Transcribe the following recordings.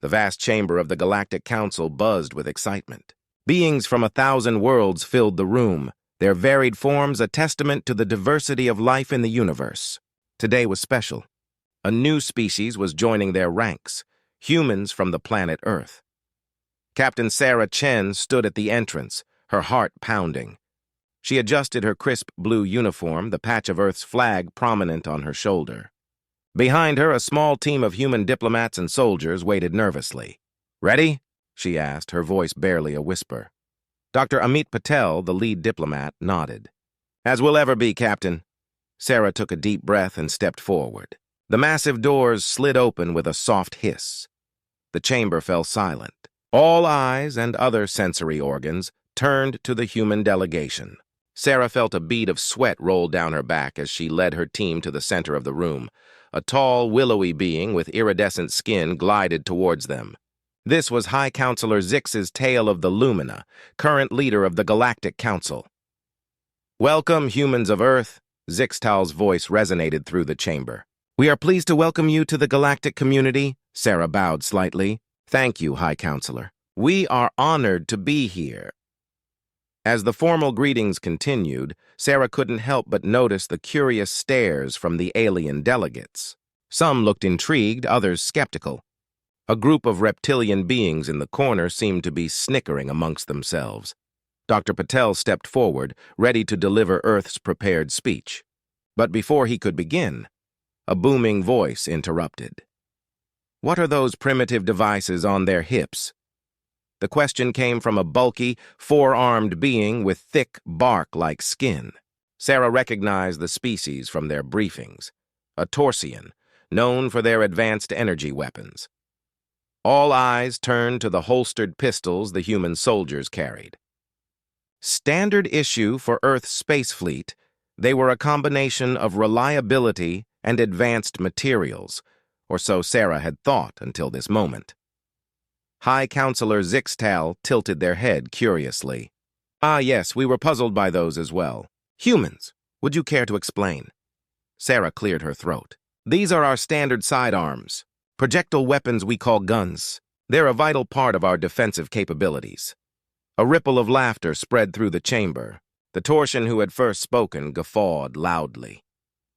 The vast chamber of the Galactic Council buzzed with excitement. Beings from 1,000 worlds filled the room, their varied forms a testament to the diversity of life in the universe. Today was special. A new species was joining their ranks, humans from the planet Earth. Captain Sarah Chen stood at the entrance, her heart pounding. She adjusted her crisp blue uniform, the patch of Earth's flag prominent on her shoulder. Behind her, a small team of human diplomats and soldiers waited nervously. "Ready?" she asked, her voice barely a whisper. Dr. Amit Patel, the lead diplomat, nodded. "As we'll ever be, Captain." Sarah took a deep breath and stepped forward. The massive doors slid open with a soft hiss. The chamber fell silent. All eyes and other sensory organs turned to the human delegation. Sarah felt a bead of sweat roll down her back as she led her team to the center of the room. A tall, willowy being with iridescent skin glided towards them. This was High Counselor Zix's Tale of the Lumina, current leader of the Galactic Council. "Welcome, humans of Earth," Zixtal's voice resonated through the chamber. "We are pleased to welcome you to the Galactic community." Sarah bowed slightly. "Thank you, High Counselor. We are honored to be here." As the formal greetings continued, Sarah couldn't help but notice the curious stares from the alien delegates. Some looked intrigued, others skeptical. A group of reptilian beings in the corner seemed to be snickering amongst themselves. Dr. Patel stepped forward, ready to deliver Earth's prepared speech. But before he could begin, a booming voice interrupted. "What are those primitive devices on their hips?" The question came from a bulky, four-armed being with thick, bark-like skin. Sarah recognized the species from their briefings. A Torsian, known for their advanced energy weapons. All eyes turned to the holstered pistols the human soldiers carried. Standard issue for Earth's space fleet, they were a combination of reliability and advanced materials, or so Sarah had thought until this moment. High Counselor Zixtal tilted their head curiously. "Ah, yes, we were puzzled by those as well. Humans, would you care to explain?" Sarah cleared her throat. "These are our standard sidearms, projectile weapons we call guns. They're a vital part of our defensive capabilities." A ripple of laughter spread through the chamber. The Torsian who had first spoken guffawed loudly.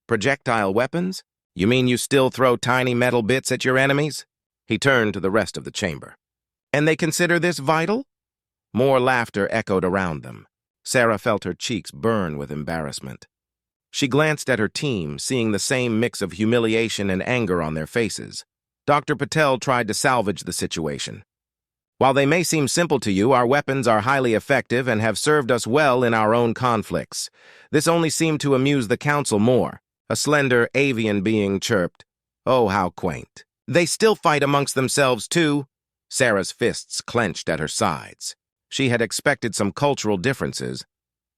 "Projectile weapons? You mean you still throw tiny metal bits at your enemies?" He turned to the rest of the chamber. "And they consider this vital?" More laughter echoed around them. Sarah felt her cheeks burn with embarrassment. She glanced at her team, seeing the same mix of humiliation and anger on their faces. Dr. Patel tried to salvage the situation. "While they may seem simple to you, our weapons are highly effective and have served us well in our own conflicts. This only seemed to amuse the council more." A slender avian being chirped. "Oh, how quaint. They still fight amongst themselves, too." Sarah's fists clenched at her sides. She had expected some cultural differences,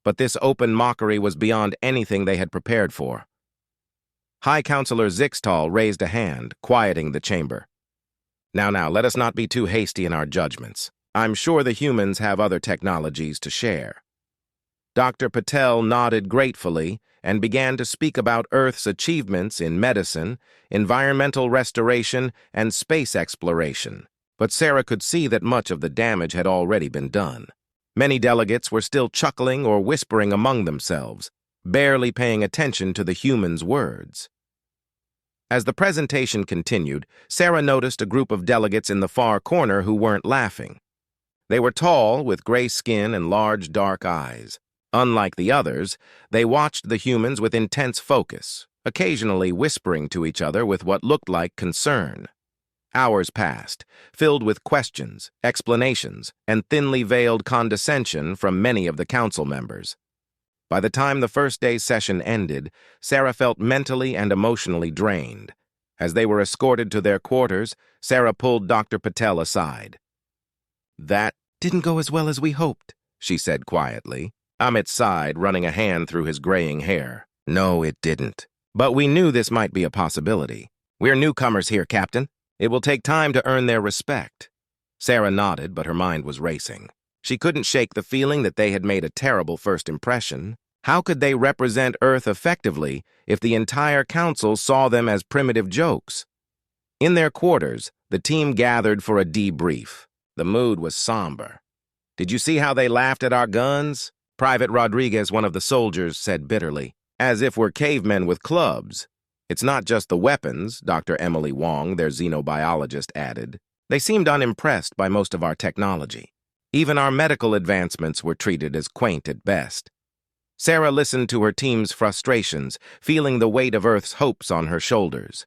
but this open mockery was beyond anything they had prepared for. High Counselor Zixtal raised a hand, quieting the chamber. Now, let us not be too hasty in our judgments. I'm sure the humans have other technologies to share." Dr. Patel nodded gratefully and began to speak about Earth's achievements in medicine, environmental restoration, and space exploration. But Sarah could see that much of the damage had already been done. Many delegates were still chuckling or whispering among themselves, barely paying attention to the humans' words. As the presentation continued, Sarah noticed a group of delegates in the far corner who weren't laughing. They were tall, with gray skin and large, dark eyes. Unlike the others, they watched the humans with intense focus, occasionally whispering to each other with what looked like concern. Hours passed, filled with questions, explanations, and thinly veiled condescension from many of the council members. By the time the first day's session ended, Sarah felt mentally and emotionally drained. As they were escorted to their quarters, Sarah pulled Dr. Patel aside. "That didn't go as well as we hoped," she said quietly. Amit sighed, running a hand through his graying hair. "No, it didn't. But we knew this might be a possibility. We're newcomers here, Captain. It will take time to earn their respect." Sarah nodded, but her mind was racing. She couldn't shake the feeling that they had made a terrible first impression. How could they represent Earth effectively if the entire council saw them as primitive jokes? In their quarters, the team gathered for a debrief. The mood was somber. "Did you see how they laughed at our guns?" Private Rodriguez, one of the soldiers, said bitterly. "As if we're cavemen with clubs." "It's not just the weapons," Dr. Emily Wong, their xenobiologist, added. "They seemed unimpressed by most of our technology. Even our medical advancements were treated as quaint at best." Sarah listened to her team's frustrations, feeling the weight of Earth's hopes on her shoulders.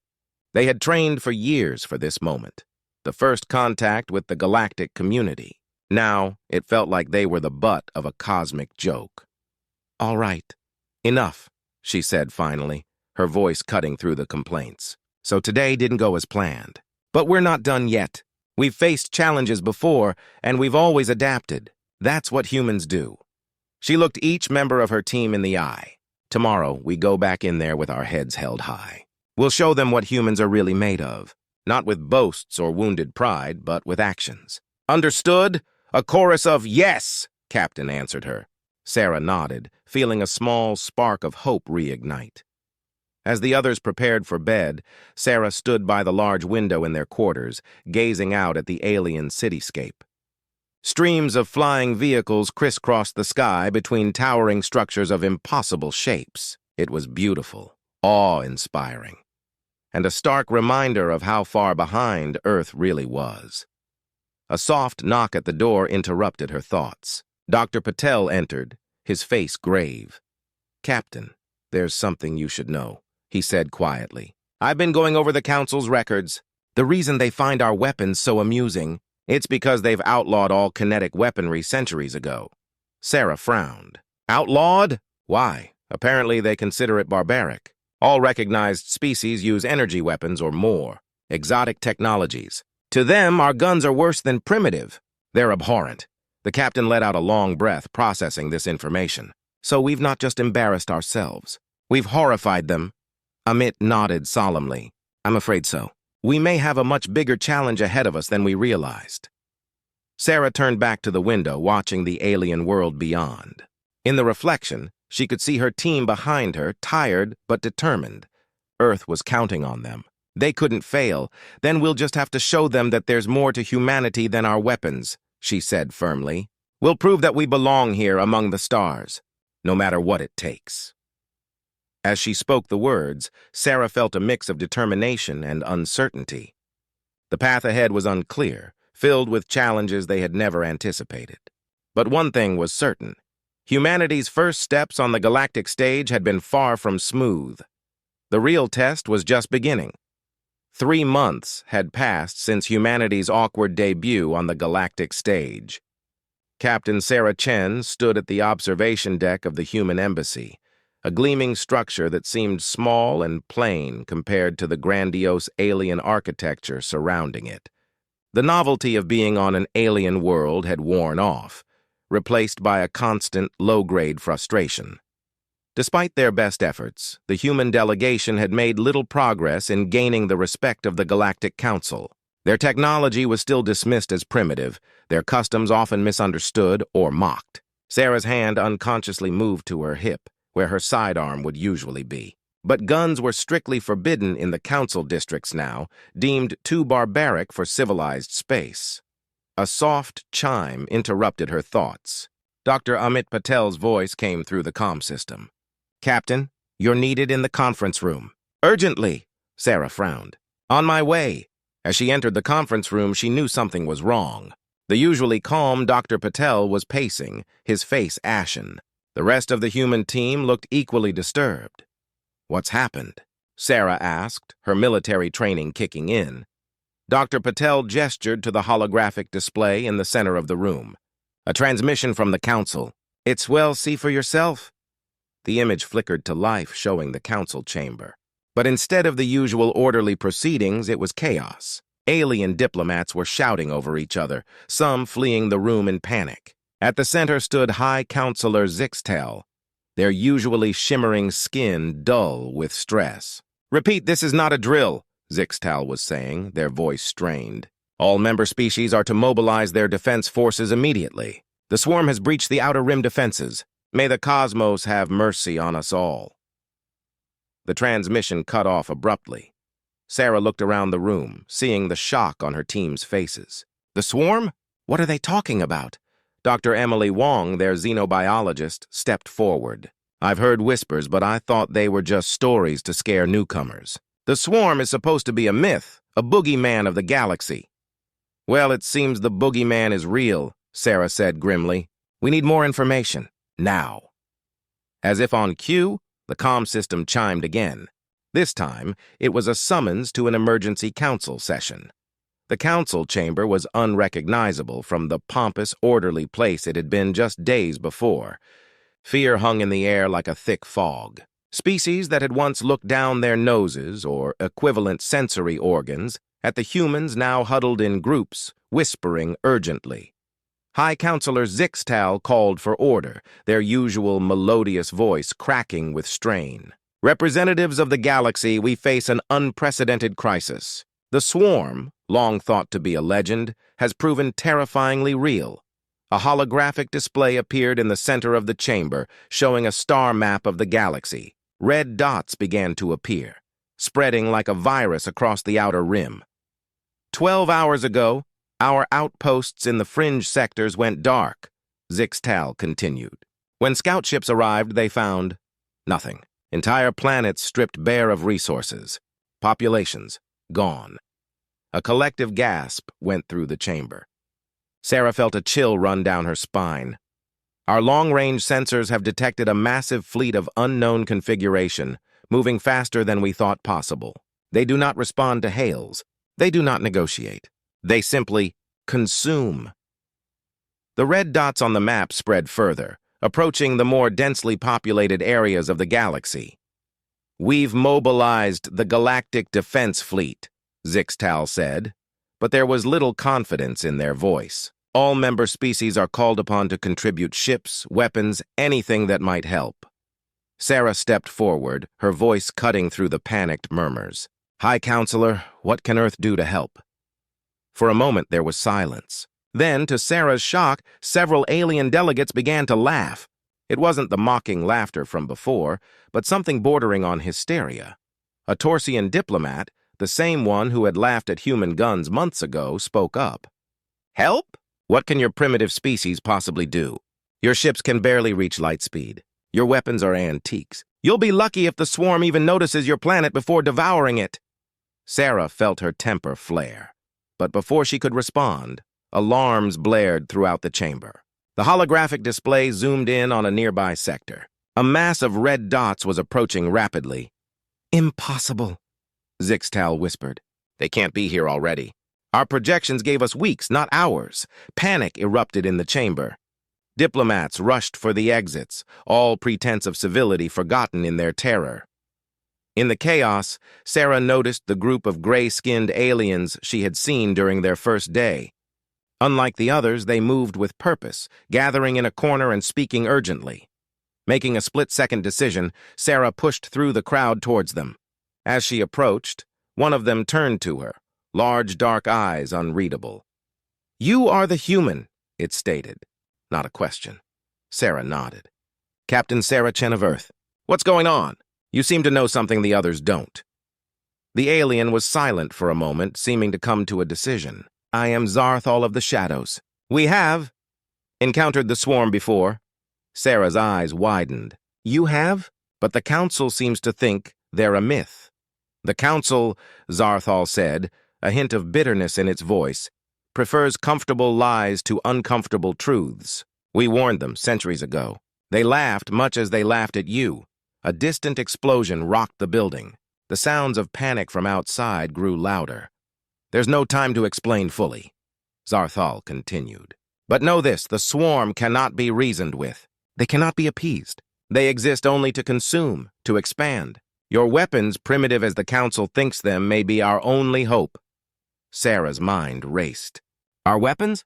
They had trained for years for this moment, the first contact with the galactic community. Now, it felt like they were the butt of a cosmic joke. "All right, enough," she said finally, her voice cutting through the complaints. "So today didn't go as planned. But we're not done yet. We've faced challenges before, and we've always adapted. That's what humans do." She looked each member of her team in the eye. "Tomorrow, we go back in there with our heads held high. We'll show them what humans are really made of, not with boasts or wounded pride, but with actions." "Understood?" A chorus of "Yes," Captain answered her. Sarah nodded, feeling a small spark of hope reignite. As the others prepared for bed, Sarah stood by the large window in their quarters, gazing out at the alien cityscape. Streams of flying vehicles crisscrossed the sky between towering structures of impossible shapes. It was beautiful, awe-inspiring, and a stark reminder of how far behind Earth really was. A soft knock at the door interrupted her thoughts. Dr. Patel entered, his face grave. "Captain, there's something you should know," he said quietly. "I've been going over the Council's records. The reason they find our weapons so amusing, it's because they've outlawed all kinetic weaponry centuries ago." Sarah frowned. "Outlawed? Why? Apparently they consider it barbaric. All recognized species use energy weapons or more, exotic technologies. To them, our guns are worse than primitive. They're abhorrent." The captain let out a long breath, processing this information. "So we've not just embarrassed ourselves. We've horrified them." Amit nodded solemnly. "I'm afraid so. We may have a much bigger challenge ahead of us than we realized." Sarah turned back to the window, watching the alien world beyond. In the reflection, she could see her team behind her, tired but determined. Earth was counting on them. "They couldn't fail. Then we'll just have to show them that there's more to humanity than our weapons," she said firmly. "We'll prove that we belong here among the stars, no matter what it takes." As she spoke the words, Sarah felt a mix of determination and uncertainty. The path ahead was unclear, filled with challenges they had never anticipated. But one thing was certain. Humanity's first steps on the galactic stage had been far from smooth. The real test was just beginning. 3 months had passed since humanity's awkward debut on the galactic stage. Captain Sarah Chen stood at the observation deck of the human embassy, a gleaming structure that seemed small and plain compared to the grandiose alien architecture surrounding it. The novelty of being on an alien world had worn off, replaced by a constant, low-grade frustration. Despite their best efforts, the human delegation had made little progress in gaining the respect of the Galactic Council. Their technology was still dismissed as primitive, their customs often misunderstood or mocked. Sarah's hand unconsciously moved to her hip, where her sidearm would usually be. But guns were strictly forbidden in the council districts now, deemed too barbaric for civilized space. A soft chime interrupted her thoughts. Dr. Amit Patel's voice came through the comm system. "Captain, you're needed in the conference room." "Urgently," Sarah frowned. "On my way." As she entered the conference room, she knew something was wrong. The usually calm Dr. Patel was pacing, his face ashen. The rest of the human team looked equally disturbed. "What's happened?" Sarah asked, her military training kicking in. Dr. Patel gestured to the holographic display in the center of the room. "A transmission from the council. Well, see for yourself." The image flickered to life, showing the council chamber. But instead of the usual orderly proceedings, it was chaos. Alien diplomats were shouting over each other, some fleeing the room in panic. At the center stood High Counselor Zixtel, their usually shimmering skin dull with stress. "Repeat, this is not a drill," Zixtel was saying, their voice strained. "All member species are to mobilize their defense forces immediately. The swarm has breached the Outer Rim defenses. May the cosmos have mercy on us all." The transmission cut off abruptly. Sarah looked around the room, seeing the shock on her team's faces. The swarm? What are they talking about? Dr. Emily Wong, their xenobiologist, stepped forward. I've heard whispers, but I thought they were just stories to scare newcomers. The swarm is supposed to be a myth, a boogeyman of the galaxy. Well, it seems the boogeyman is real, Sarah said grimly. We need more information, now. As if on cue, the comm system chimed again. This time, it was a summons to an emergency council session. The council chamber was unrecognizable from the pompous, orderly place it had been just days before. Fear hung in the air like a thick fog. Species that had once looked down their noses, or equivalent sensory organs, at the humans now huddled in groups, whispering urgently. High Counselor Zixtal called for order, their usual melodious voice cracking with strain. Representatives of the galaxy, we face an unprecedented crisis. The swarm, long thought to be a legend, has proven terrifyingly real. A holographic display appeared in the center of the chamber, showing a star map of the galaxy. Red dots began to appear, spreading like a virus across the outer rim. 12 hours ago, our outposts in the fringe sectors went dark, Zixtal continued. When scout ships arrived, they found nothing. Entire planets stripped bare of resources. Populations gone. A collective gasp went through the chamber. Sarah felt a chill run down her spine. Our long-range sensors have detected a massive fleet of unknown configuration, moving faster than we thought possible. They do not respond to hails. They do not negotiate. They simply consume. The red dots on the map spread further, approaching the more densely populated areas of the galaxy. We've mobilized the Galactic Defense Fleet, Zixtal said, but there was little confidence in their voice. All member species are called upon to contribute ships, weapons, anything that might help. Sarah stepped forward, her voice cutting through the panicked murmurs. High Counselor, what can Earth do to help? For a moment there was silence. Then, to Sarah's shock, several alien delegates began to laugh. It wasn't the mocking laughter from before, but something bordering on hysteria. A Torsian diplomat, the same one who had laughed at human guns months ago, spoke up. Help? What can your primitive species possibly do? Your ships can barely reach light speed. Your weapons are antiques. You'll be lucky if the swarm even notices your planet before devouring it. Sarah felt her temper flare. But before she could respond, alarms blared throughout the chamber. The holographic display zoomed in on a nearby sector. A mass of red dots was approaching rapidly. Impossible, Zixtal whispered. They can't be here already. Our projections gave us weeks, not hours. Panic erupted in the chamber. Diplomats rushed for the exits, all pretense of civility forgotten in their terror. In the chaos, Sarah noticed the group of gray-skinned aliens she had seen during their first day. Unlike the others, they moved with purpose, gathering in a corner and speaking urgently. Making a split-second decision, Sarah pushed through the crowd towards them. As she approached, one of them turned to her, large dark eyes unreadable. You are the human, it stated. Not a question. Sarah nodded. Captain Sarah Chen of Earth. What's going on? You seem to know something the others don't. The alien was silent for a moment, seeming to come to a decision. I am Zarthal of the Shadows. We have encountered the swarm before. Sarah's eyes widened. You have? But the Council seems to think they're a myth. The Council, Zarthal said, a hint of bitterness in its voice, prefers comfortable lies to uncomfortable truths. We warned them centuries ago. They laughed much as they laughed at you. A distant explosion rocked the building. The sounds of panic from outside grew louder. There's no time to explain fully, Zarthal continued. But know this, the swarm cannot be reasoned with. They cannot be appeased. They exist only to consume, to expand. Your weapons, primitive as the Council thinks them, may be our only hope. Sarah's mind raced. Our weapons?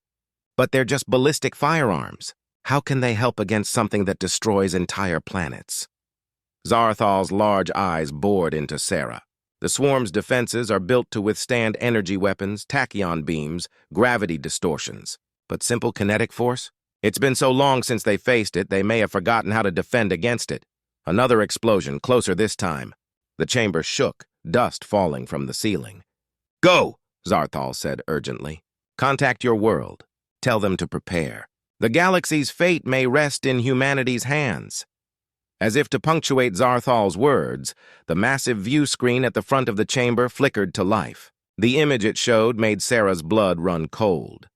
But they're just ballistic firearms. How can they help against something that destroys entire planets? Zarthal's large eyes bored into Sarah. The swarm's defenses are built to withstand energy weapons, tachyon beams, gravity distortions. But simple kinetic force? It's been so long since they faced it, they may have forgotten how to defend against it. Another explosion, closer this time. The chamber shook, dust falling from the ceiling. "Go!" Zarthal said urgently. "Contact your world. Tell them to prepare. The galaxy's fate may rest in humanity's hands." As if to punctuate Zarthal's words, the massive view screen at the front of the chamber flickered to life. The image it showed made Sarah's blood run cold.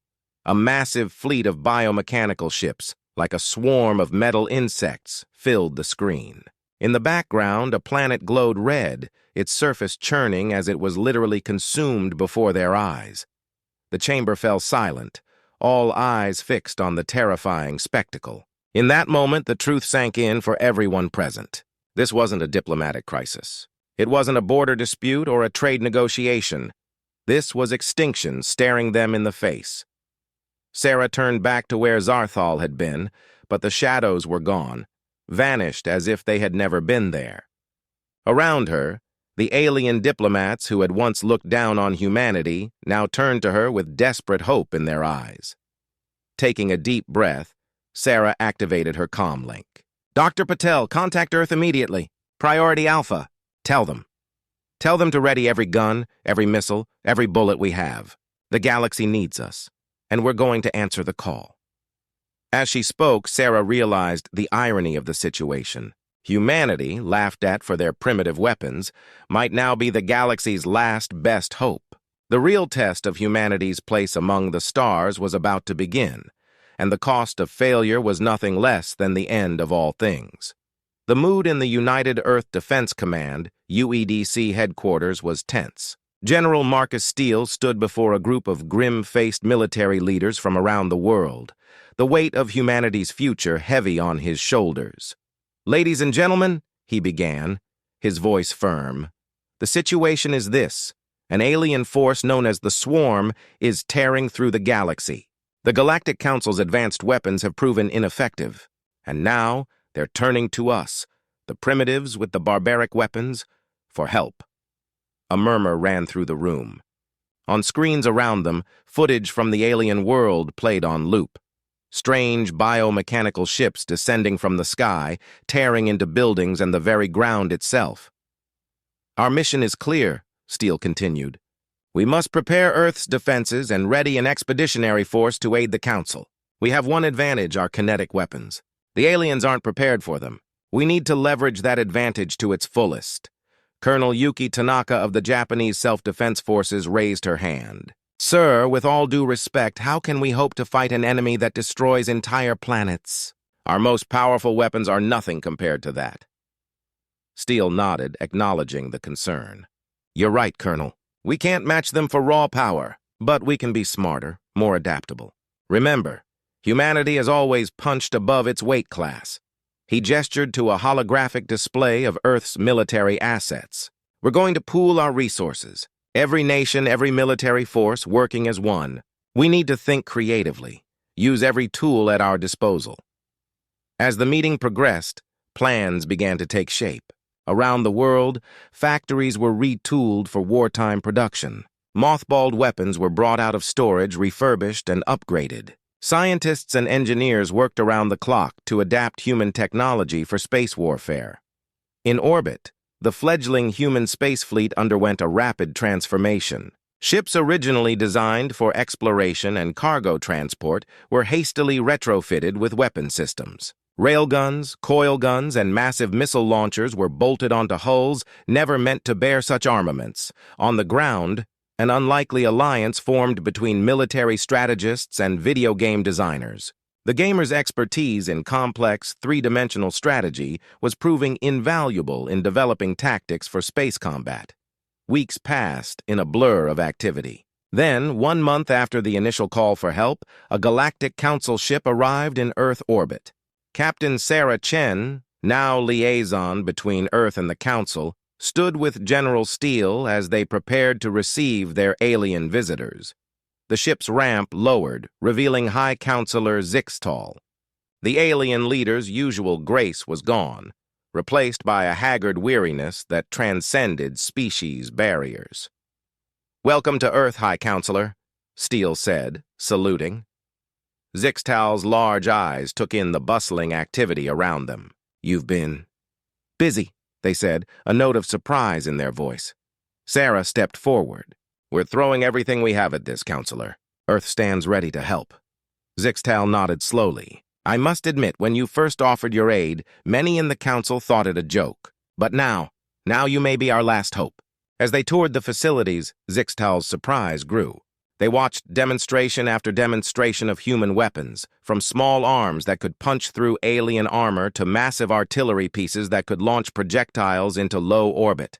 A massive fleet of biomechanical ships, like a swarm of metal insects, filled the screen. In the background, a planet glowed red, its surface churning as it was literally consumed before their eyes. The chamber fell silent, all eyes fixed on the terrifying spectacle. In that moment, the truth sank in for everyone present. This wasn't a diplomatic crisis. It wasn't a border dispute or a trade negotiation. This was extinction staring them in the face. Sarah turned back to where Zarthal had been, but the shadows were gone, vanished as if they had never been there. Around her, the alien diplomats who had once looked down on humanity now turned to her with desperate hope in their eyes. Taking a deep breath, Sarah activated her comm link. "Dr. Patel, contact Earth immediately. Priority Alpha. Tell them. Tell them to ready every gun, every missile, every bullet we have. The galaxy needs us, and we're going to answer the call." As she spoke, Sarah realized the irony of the situation. Humanity, laughed at for their primitive weapons, might now be the galaxy's last best hope. The real test of humanity's place among the stars was about to begin, and the cost of failure was nothing less than the end of all things. The mood in the United Earth Defense Command, UEDC headquarters, was tense. General Marcus Steele stood before a group of grim-faced military leaders from around the world, the weight of humanity's future heavy on his shoulders. "Ladies and gentlemen," he began, his voice firm, "the situation is this. An alien force known as the Swarm is tearing through the galaxy. The Galactic Council's advanced weapons have proven ineffective, and now they're turning to us, the primitives with the barbaric weapons, for help." A murmur ran through the room. On screens around them, footage from the alien world played on loop. Strange biomechanical ships descending from the sky, tearing into buildings and the very ground itself. "Our mission is clear," Steele continued. "We must prepare Earth's defenses and ready an expeditionary force to aid the Council. We have one advantage: our kinetic weapons. The aliens aren't prepared for them. We need to leverage that advantage to its fullest." Colonel Yuki Tanaka of the Japanese Self-Defense Forces raised her hand. "Sir, with all due respect, how can we hope to fight an enemy that destroys entire planets? Our most powerful weapons are nothing compared to that." Steele nodded, acknowledging the concern. "You're right, Colonel. We can't match them for raw power, but we can be smarter, more adaptable. Remember, humanity has always punched above its weight class." He gestured to a holographic display of Earth's military assets. "We're going to pool our resources. Every nation, every military force working as one. We need to think creatively, use every tool at our disposal." As the meeting progressed, plans began to take shape. Around the world, factories were retooled for wartime production. Mothballed weapons were brought out of storage, refurbished, and upgraded. Scientists and engineers worked around the clock to adapt human technology for space warfare. In orbit, the fledgling human space fleet underwent a rapid transformation. Ships originally designed for exploration and cargo transport were hastily retrofitted with weapon systems. Railguns, coil guns, and massive missile launchers were bolted onto hulls never meant to bear such armaments. On the ground, an unlikely alliance formed between military strategists and video game designers. The gamers' expertise in complex, three-dimensional strategy was proving invaluable in developing tactics for space combat. Weeks passed in a blur of activity. Then, 1 month after the initial call for help, a Galactic Council ship arrived in Earth orbit. Captain Sarah Chen, now liaison between Earth and the Council, stood with General Steele as they prepared to receive their alien visitors. The ship's ramp lowered, revealing High Counselor Zixtal. The alien leader's usual grace was gone, replaced by a haggard weariness that transcended species barriers. "Welcome to Earth, High Counselor," Steele said, saluting. Zixtal's large eyes took in the bustling activity around them. "You've been busy," they said, a note of surprise in their voice. Sarah stepped forward. We're throwing everything we have at this, Counselor. Earth stands ready to help. Zixtal nodded slowly. I must admit, when you first offered your aid, many in the council thought it a joke. But now you may be our last hope. As they toured the facilities, Zixtal's surprise grew. They watched demonstration after demonstration of human weapons, from small arms that could punch through alien armor to massive artillery pieces that could launch projectiles into low orbit.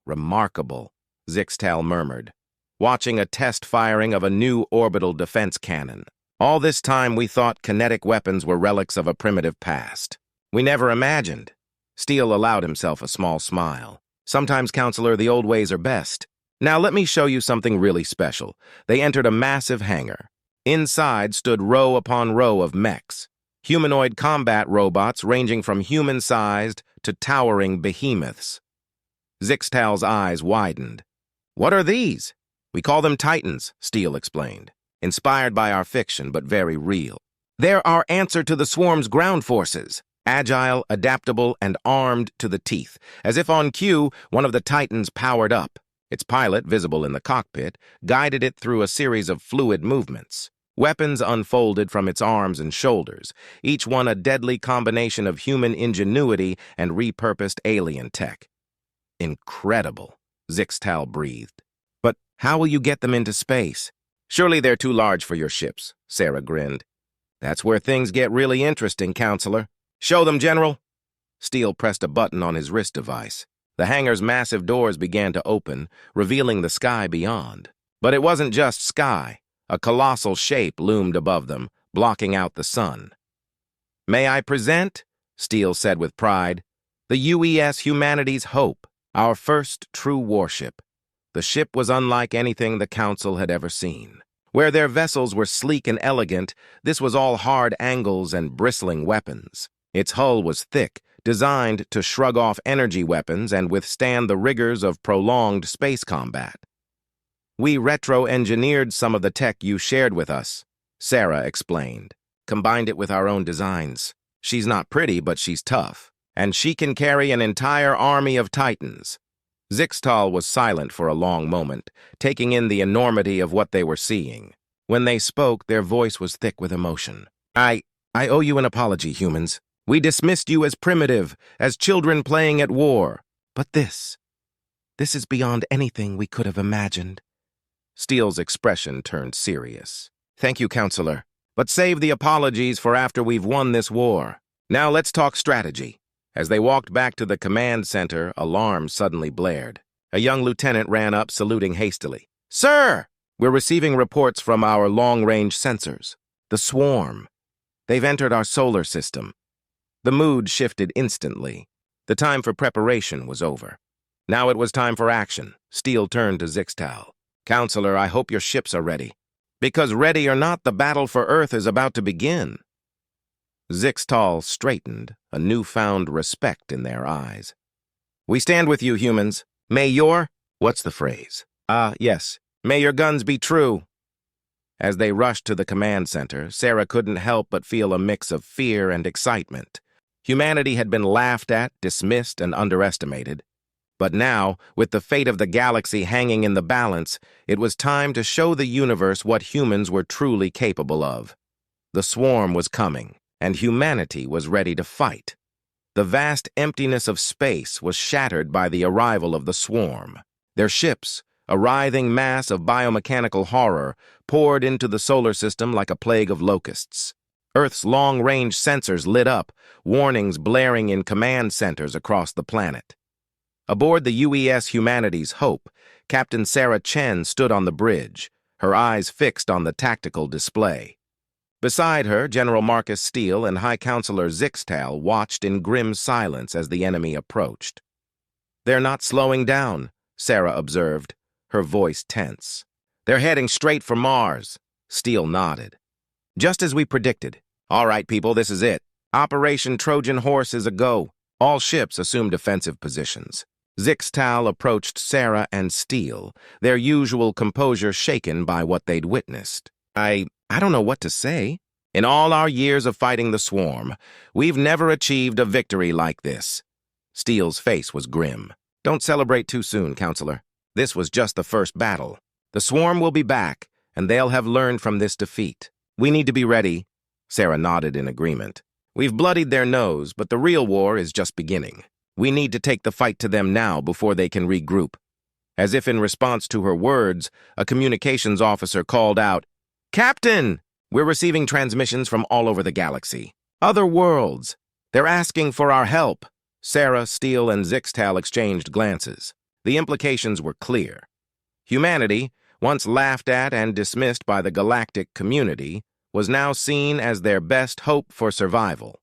Remarkable, Zixtal murmured, watching a test firing of a new orbital defense cannon. All this time we thought kinetic weapons were relics of a primitive past. We never imagined. Steele allowed himself a small smile. Sometimes, Counselor, the old ways are best. Now let me show you something really special. They entered a massive hangar. Inside stood row upon row of mechs, humanoid combat robots ranging from human-sized to towering behemoths. Zixtal's eyes widened. What are these? We call them Titans, Steele explained. Inspired by our fiction, but very real. They're our answer to the swarm's ground forces. Agile, adaptable, and armed to the teeth. As if on cue, one of the Titans powered up. Its pilot, visible in the cockpit, guided it through a series of fluid movements. Weapons unfolded from its arms and shoulders, each one a deadly combination of human ingenuity and repurposed alien tech. Incredible, Zixtal breathed. But how will you get them into space? Surely they're too large for your ships, Sarah grinned. That's where things get really interesting, Counselor. Show them, General. Steele pressed a button on his wrist device. The hangar's massive doors began to open, revealing the sky beyond. But it wasn't just sky. A colossal shape loomed above them, blocking out the sun. May I present, Steele said with pride, the UES Humanity's Hope, our first true warship. The ship was unlike anything the Council had ever seen. Where their vessels were sleek and elegant, this was all hard angles and bristling weapons. Its hull was thick, designed to shrug off energy weapons and withstand the rigors of prolonged space combat. We retro-engineered some of the tech you shared with us, Sarah explained. Combined it with our own designs. She's not pretty, but she's tough. And she can carry an entire army of Titans. Zixtal was silent for a long moment, taking in the enormity of what they were seeing. When they spoke, their voice was thick with emotion. I owe you an apology, humans. We dismissed you as primitive, as children playing at war. But this is beyond anything we could have imagined. Steele's expression turned serious. Thank you, Counselor. But save the apologies for after we've won this war. Now let's talk strategy. As they walked back to the command center, alarms suddenly blared. A young lieutenant ran up, saluting hastily. Sir! We're receiving reports from our long-range sensors. The swarm. They've entered our solar system. The mood shifted instantly. The time for preparation was over. Now it was time for action. Steele turned to Zixtal. Counselor, I hope your ships are ready. Because ready or not, the battle for Earth is about to begin. Zixtal straightened, a newfound respect in their eyes. We stand with you, humans. May your... What's the phrase? Yes. May your guns be true. As they rushed to the command center, Sarah couldn't help but feel a mix of fear and excitement. Humanity had been laughed at, dismissed, and underestimated. But now, with the fate of the galaxy hanging in the balance, it was time to show the universe what humans were truly capable of. The swarm was coming, and humanity was ready to fight. The vast emptiness of space was shattered by the arrival of the swarm. Their ships, a writhing mass of biomechanical horror, poured into the solar system like a plague of locusts. Earth's long-range sensors lit up, warnings blaring in command centers across the planet. Aboard the UES Humanity's Hope, Captain Sarah Chen stood on the bridge, her eyes fixed on the tactical display. Beside her, General Marcus Steele and High Counselor Zixtal watched in grim silence as the enemy approached. They're not slowing down, Sarah observed, her voice tense. They're heading straight for Mars. Steele nodded. Just as we predicted. All right, people, this is it. Operation Trojan Horse is a go. All ships assume defensive positions. Zixtal approached Sarah and Steele, their usual composure shaken by what they'd witnessed. I don't know what to say. In all our years of fighting the swarm, we've never achieved a victory like this. Steele's face was grim. Don't celebrate too soon, Counselor. This was just the first battle. The swarm will be back, and they'll have learned from this defeat. We need to be ready. Sarah nodded in agreement. We've bloodied their nose, but the real war is just beginning. We need to take the fight to them now before they can regroup. As if in response to her words, a communications officer called out, "Captain! We're receiving transmissions from all over the galaxy. Other worlds. They're asking for our help." Sarah, Steele, and Zixtal exchanged glances. The implications were clear. Humanity, once laughed at and dismissed by the galactic community, was now seen as their best hope for survival.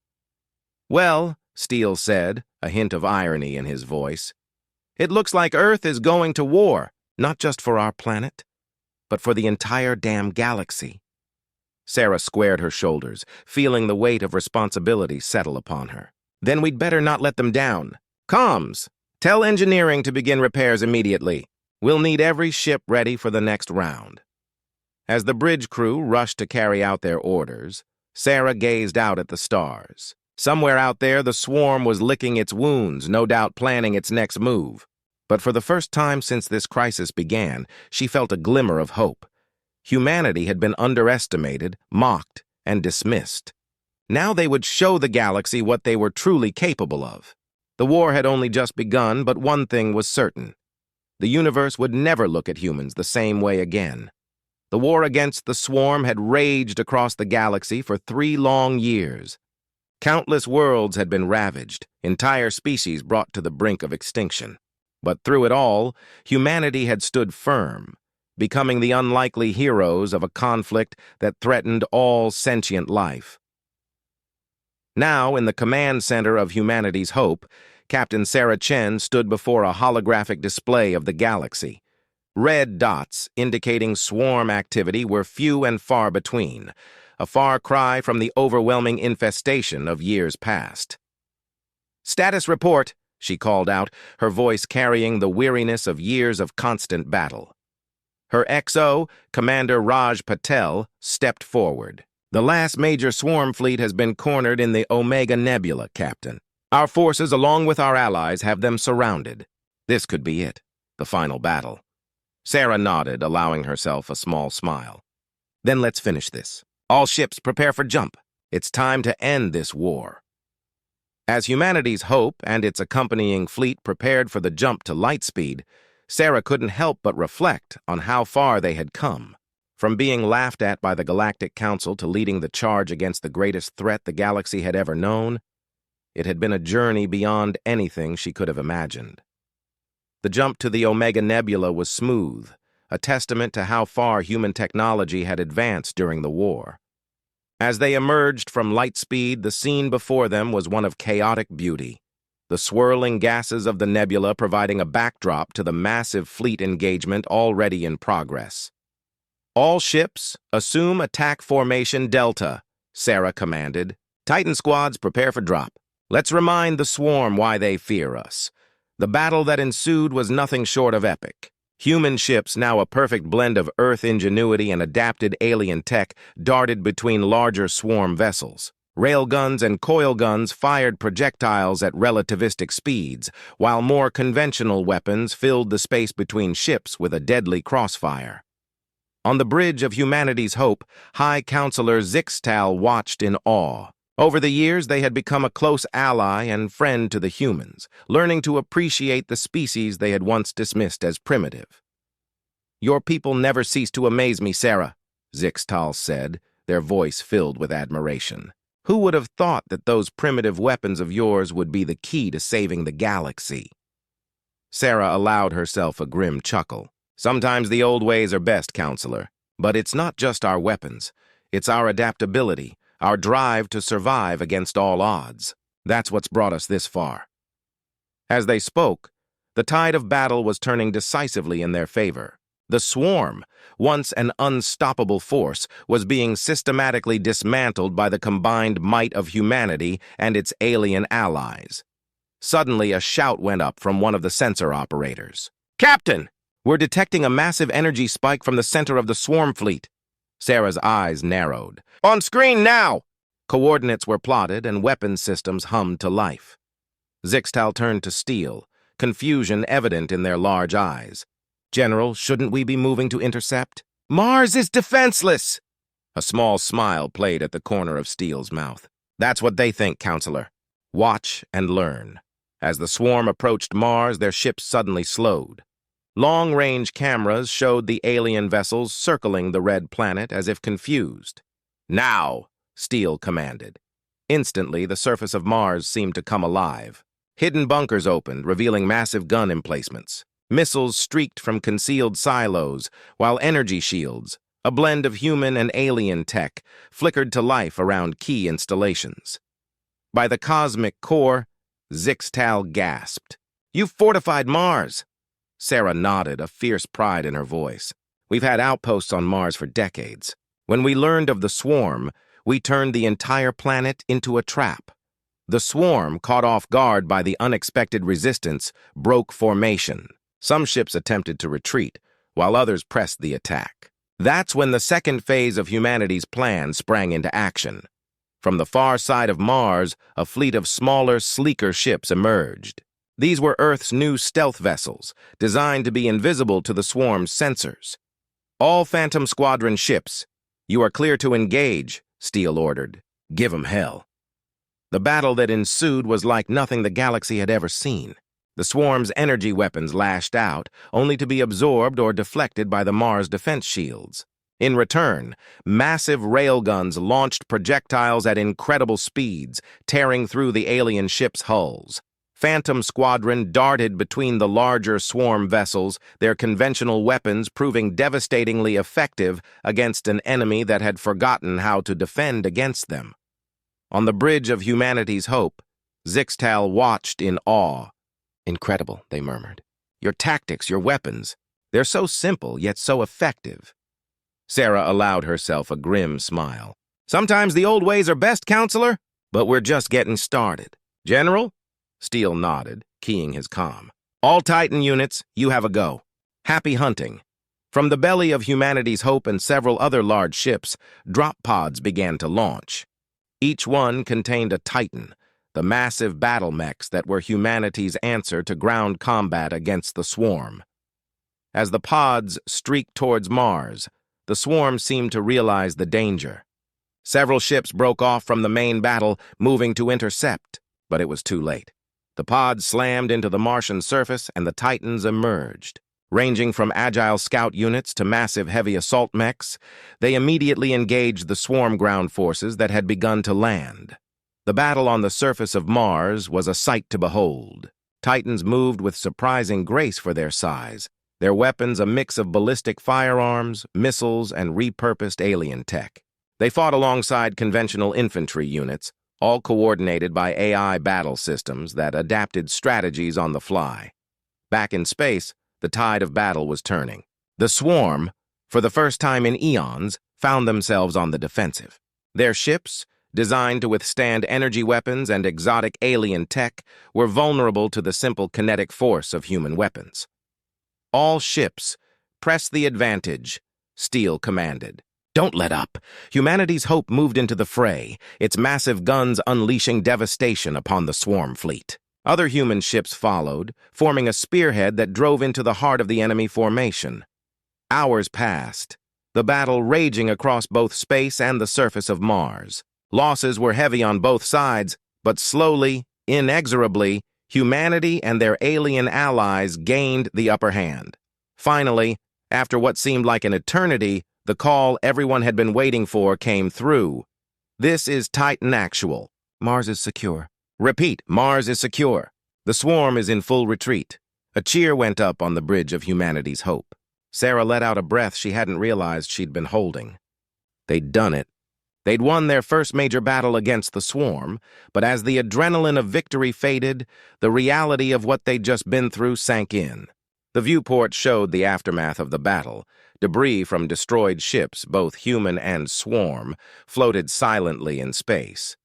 "Well," Steele said, a hint of irony in his voice, "it looks like Earth is going to war, not just for our planet, but for the entire damn galaxy." Sarah squared her shoulders, feeling the weight of responsibility settle upon her. "Then we'd better not let them down. Comms, tell engineering to begin repairs immediately. We'll need every ship ready for the next round." As the bridge crew rushed to carry out their orders, Sarah gazed out at the stars. Somewhere out there, the swarm was licking its wounds, no doubt planning its next move. But for the first time since this crisis began, she felt a glimmer of hope. Humanity had been underestimated, mocked, and dismissed. Now they would show the galaxy what they were truly capable of. The war had only just begun, but one thing was certain. The universe would never look at humans the same way again. The war against the swarm had raged across the galaxy for 3 long years. Countless worlds had been ravaged, entire species brought to the brink of extinction. But through it all, humanity had stood firm, becoming the unlikely heroes of a conflict that threatened all sentient life. Now, in the command center of humanity's hope, Captain Sarah Chen stood before a holographic display of the galaxy. Red dots indicating swarm activity were few and far between, a far cry from the overwhelming infestation of years past. "Status report," she called out, her voice carrying the weariness of years of constant battle. Her XO, Commander Raj Patel, stepped forward. "The last major swarm fleet has been cornered in the Omega Nebula, Captain. Our forces, along with our allies, have them surrounded. This could be it, the final battle." Sarah nodded, allowing herself a small smile. "Then let's finish this. All ships prepare for jump. It's time to end this war." As humanity's hope and its accompanying fleet prepared for the jump to light speed, Sarah couldn't help but reflect on how far they had come. From being laughed at by the Galactic Council to leading the charge against the greatest threat the galaxy had ever known, it had been a journey beyond anything she could have imagined. The jump to the Omega Nebula was smooth, a testament to how far human technology had advanced during the war. As they emerged from light speed, the scene before them was one of chaotic beauty, the swirling gases of the nebula providing a backdrop to the massive fleet engagement already in progress. "All ships, assume attack formation Delta," Sarah commanded. "Titan squads, prepare for drop. Let's remind the swarm why they fear us." The battle that ensued was nothing short of epic. Human ships, now a perfect blend of Earth ingenuity and adapted alien tech, darted between larger swarm vessels. Railguns and coil guns fired projectiles at relativistic speeds, while more conventional weapons filled the space between ships with a deadly crossfire. On the bridge of humanity's hope, High Counselor Zixtal watched in awe. Over the years, they had become a close ally and friend to the humans, learning to appreciate the species they had once dismissed as primitive. "Your people never cease to amaze me, Sarah," Zixtal said, their voice filled with admiration. "Who would have thought that those primitive weapons of yours would be the key to saving the galaxy?" Sarah allowed herself a grim chuckle. "Sometimes the old ways are best, Counselor. But it's not just our weapons. It's our adaptability, our drive to survive against all odds. That's what's brought us this far." As they spoke, the tide of battle was turning decisively in their favor. The swarm, once an unstoppable force, was being systematically dismantled by the combined might of humanity and its alien allies. Suddenly, a shout went up from one of the sensor operators. "Captain! We're detecting a massive energy spike from the center of the swarm fleet." Sarah's eyes narrowed. "On screen now!" Coordinates were plotted and weapon systems hummed to life. Zixtal turned to Steele, confusion evident in their large eyes. General, shouldn't we be moving to intercept? Mars is defenseless! A small smile played at the corner of Steele's mouth. That's what they think, Counselor. Watch and learn. As the swarm approached Mars, their ships suddenly slowed. Long-range cameras showed the alien vessels circling the red planet as if confused. Now, Steele commanded. Instantly, the surface of Mars seemed to come alive. Hidden bunkers opened, revealing massive gun emplacements. Missiles streaked from concealed silos, while energy shields, a blend of human and alien tech, flickered to life around key installations. By the cosmic core, Zixtal gasped. "You've fortified Mars!" Sarah nodded, a fierce pride in her voice. "We've had outposts on Mars for decades. When we learned of the swarm, we turned the entire planet into a trap. The swarm, caught off guard by the unexpected resistance, broke formation. Some ships attempted to retreat, while others pressed the attack. That's when the second phase of humanity's plan sprang into action. From the far side of Mars, a fleet of smaller, sleeker ships emerged. These were Earth's new stealth vessels, designed to be invisible to the swarm's sensors. "All Phantom Squadron ships, you are clear to engage," Steele ordered. "Give 'em hell." The battle that ensued was like nothing the galaxy had ever seen. The swarm's energy weapons lashed out, only to be absorbed or deflected by the Mars defense shields. In return, massive railguns launched projectiles at incredible speeds, tearing through the alien ships' hulls. Phantom Squadron darted between the larger swarm vessels, their conventional weapons proving devastatingly effective against an enemy that had forgotten how to defend against them. On the bridge of humanity's hope, Zixtal watched in awe. "Incredible," they murmured. "Your tactics, your weapons, they're so simple yet so effective." Sarah allowed herself a grim smile. "Sometimes the old ways are best, Counselor, but we're just getting started." "General?" Steele nodded, keying his comm. "All Titan units, you have a go. Happy hunting." From the belly of humanity's hope and several other large ships, drop pods began to launch. Each one contained a Titan, the massive battle mechs that were humanity's answer to ground combat against the swarm. As the pods streaked towards Mars, the swarm seemed to realize the danger. Several ships broke off from the main battle, moving to intercept, but it was too late. The pods slammed into the Martian surface and the Titans emerged. Ranging from agile scout units to massive heavy assault mechs, they immediately engaged the swarm ground forces that had begun to land. The battle on the surface of Mars was a sight to behold. Titans moved with surprising grace for their size, their weapons a mix of ballistic firearms, missiles, and repurposed alien tech. They fought alongside conventional infantry units, all coordinated by AI battle systems that adapted strategies on the fly. Back in space, the tide of battle was turning. The swarm, for the first time in eons, found themselves on the defensive. Their ships, designed to withstand energy weapons and exotic alien tech, were vulnerable to the simple kinetic force of human weapons. "All ships, press the advantage," Steele commanded. "Don't let up." Humanity's hope moved into the fray, its massive guns unleashing devastation upon the swarm fleet. Other human ships followed, forming a spearhead that drove into the heart of the enemy formation. Hours passed, the battle raging across both space and the surface of Mars. Losses were heavy on both sides, but slowly, inexorably, humanity and their alien allies gained the upper hand. Finally, after what seemed like an eternity, the call everyone had been waiting for came through. "This is Titan Actual. Mars is secure. Repeat, Mars is secure. The swarm is in full retreat." A cheer went up on the bridge of humanity's hope. Sarah let out a breath she hadn't realized she'd been holding. They'd done it. They'd won their first major battle against the swarm, but as the adrenaline of victory faded, the reality of what they'd just been through sank in. The viewport showed the aftermath of the battle. Debris from destroyed ships, both human and swarm, floated silently in space.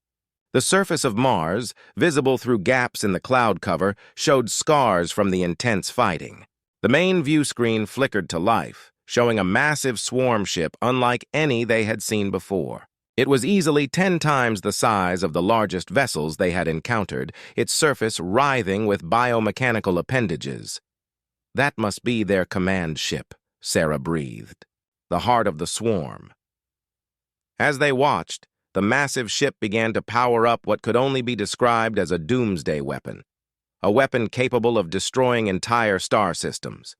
The surface of Mars, visible through gaps in the cloud cover, showed scars from the intense fighting. The main view screen flickered to life, showing a massive swarm ship unlike any they had seen before. It was easily 10 times the size of the largest vessels they had encountered, its surface writhing with biomechanical appendages. That must be their command ship, Sarah breathed. The heart of the swarm. As they watched, the massive ship began to power up what could only be described as a doomsday weapon. A weapon capable of destroying entire star systems.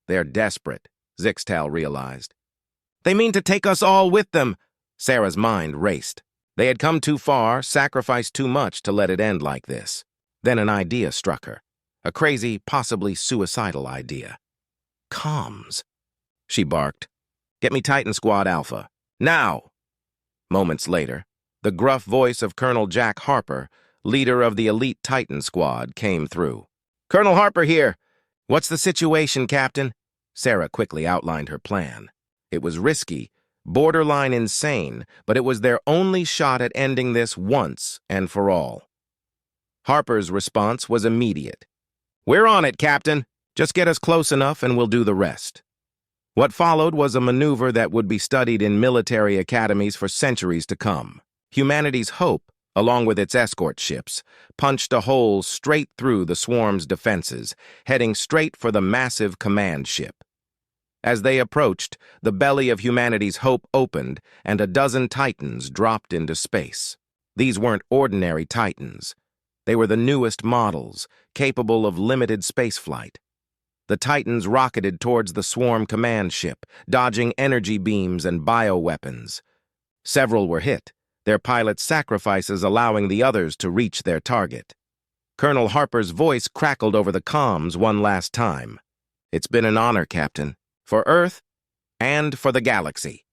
They're desperate, Zixtal realized. They mean to take us all with them. Sarah's mind raced. They had come too far, sacrificed too much to let it end like this. Then an idea struck her. A crazy, possibly suicidal idea. Comms, she barked. Get me Titan Squad Alpha. Now! Moments later, the gruff voice of Colonel Jack Harper, leader of the elite Titan Squad, came through. Colonel Harper here. What's the situation, Captain? Sarah quickly outlined her plan. It was risky, borderline insane, but it was their only shot at ending this once and for all. Harper's response was immediate. We're on it, Captain. Just get us close enough and we'll do the rest. What followed was a maneuver that would be studied in military academies for centuries to come. Humanity's hope, along with its escort ships, punched a hole straight through the swarm's defenses, heading straight for the massive command ship. As they approached, the belly of humanity's hope opened, and a dozen Titans dropped into space. These weren't ordinary Titans. They were the newest models, capable of limited spaceflight. The Titans rocketed towards the swarm command ship, dodging energy beams and bioweapons. Several were hit, their pilots' sacrifices allowing the others to reach their target. Colonel Harper's voice crackled over the comms one last time. It's been an honor, Captain, for Earth and for the galaxy.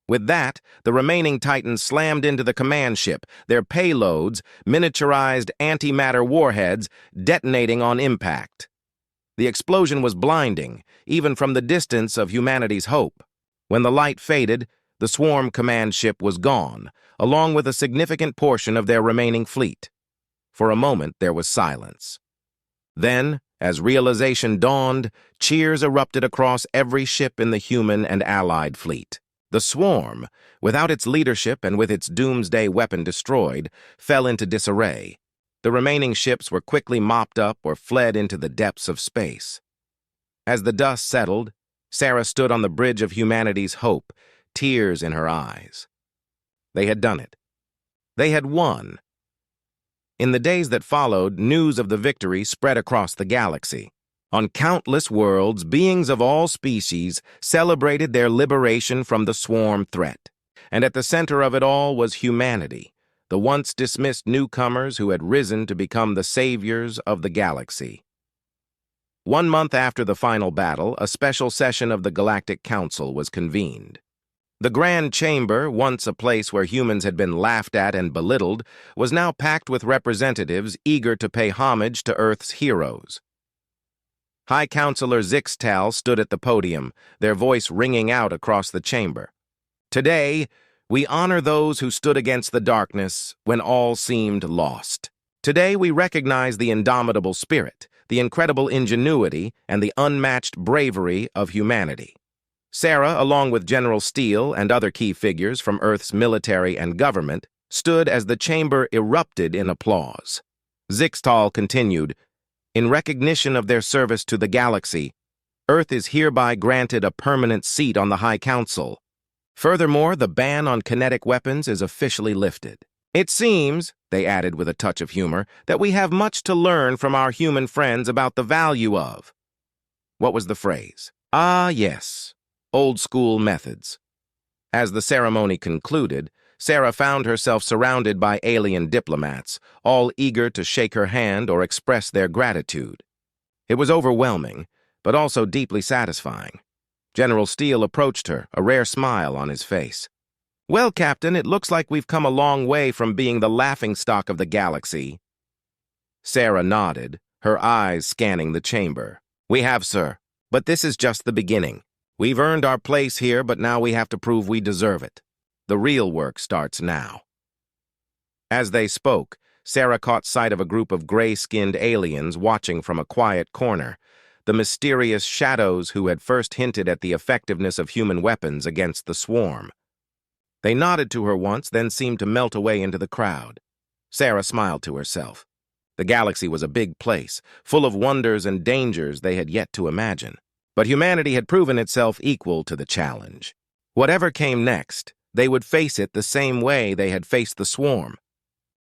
With that, the remaining Titans slammed into the command ship, their payloads, miniaturized antimatter warheads, detonating on impact. The explosion was blinding, even from the distance of humanity's hope. When the light faded, the swarm command ship was gone, along with a significant portion of their remaining fleet. For a moment, there was silence. Then, as realization dawned, cheers erupted across every ship in the human and allied fleet. The swarm, without its leadership and with its doomsday weapon destroyed, fell into disarray. The remaining ships were quickly mopped up or fled into the depths of space. As the dust settled, Sarah stood on the bridge of humanity's hope, tears in her eyes. They had done it. They had won. In the days that followed, news of the victory spread across the galaxy. On countless worlds, beings of all species celebrated their liberation from the swarm threat. And at the center of it all was humanity, the once dismissed newcomers who had risen to become the saviors of the galaxy. 1 month after the final battle, a special session of the Galactic Council was convened. The Grand Chamber, once a place where humans had been laughed at and belittled, was now packed with representatives eager to pay homage to Earth's heroes. High Counselor Zixtal stood at the podium, their voice ringing out across the chamber. Today, we honor those who stood against the darkness when all seemed lost. Today, we recognize the indomitable spirit, the incredible ingenuity, and the unmatched bravery of humanity. Sarah, along with General Steele and other key figures from Earth's military and government, stood as the chamber erupted in applause. Zixtal continued, in recognition of their service to the galaxy, Earth is hereby granted a permanent seat on the High Council. Furthermore, the ban on kinetic weapons is officially lifted. It seems, they added with a touch of humor, that we have much to learn from our human friends about the value of... What was the phrase? Ah, yes, old-school methods. As the ceremony concluded, Sarah found herself surrounded by alien diplomats, all eager to shake her hand or express their gratitude. It was overwhelming, but also deeply satisfying. General Steele approached her, a rare smile on his face. Well, Captain, it looks like we've come a long way from being the laughingstock of the galaxy. Sarah nodded, her eyes scanning the chamber. We have, sir, but this is just the beginning. We've earned our place here, but now we have to prove we deserve it. The real work starts now. As they spoke, Sarah caught sight of a group of gray-skinned aliens watching from a quiet corner, the mysterious shadows who had first hinted at the effectiveness of human weapons against the swarm. They nodded to her once, then seemed to melt away into the crowd. Sarah smiled to herself. The galaxy was a big place, full of wonders and dangers they had yet to imagine. But humanity had proven itself equal to the challenge. Whatever came next, they would face it the same way they had faced the swarm,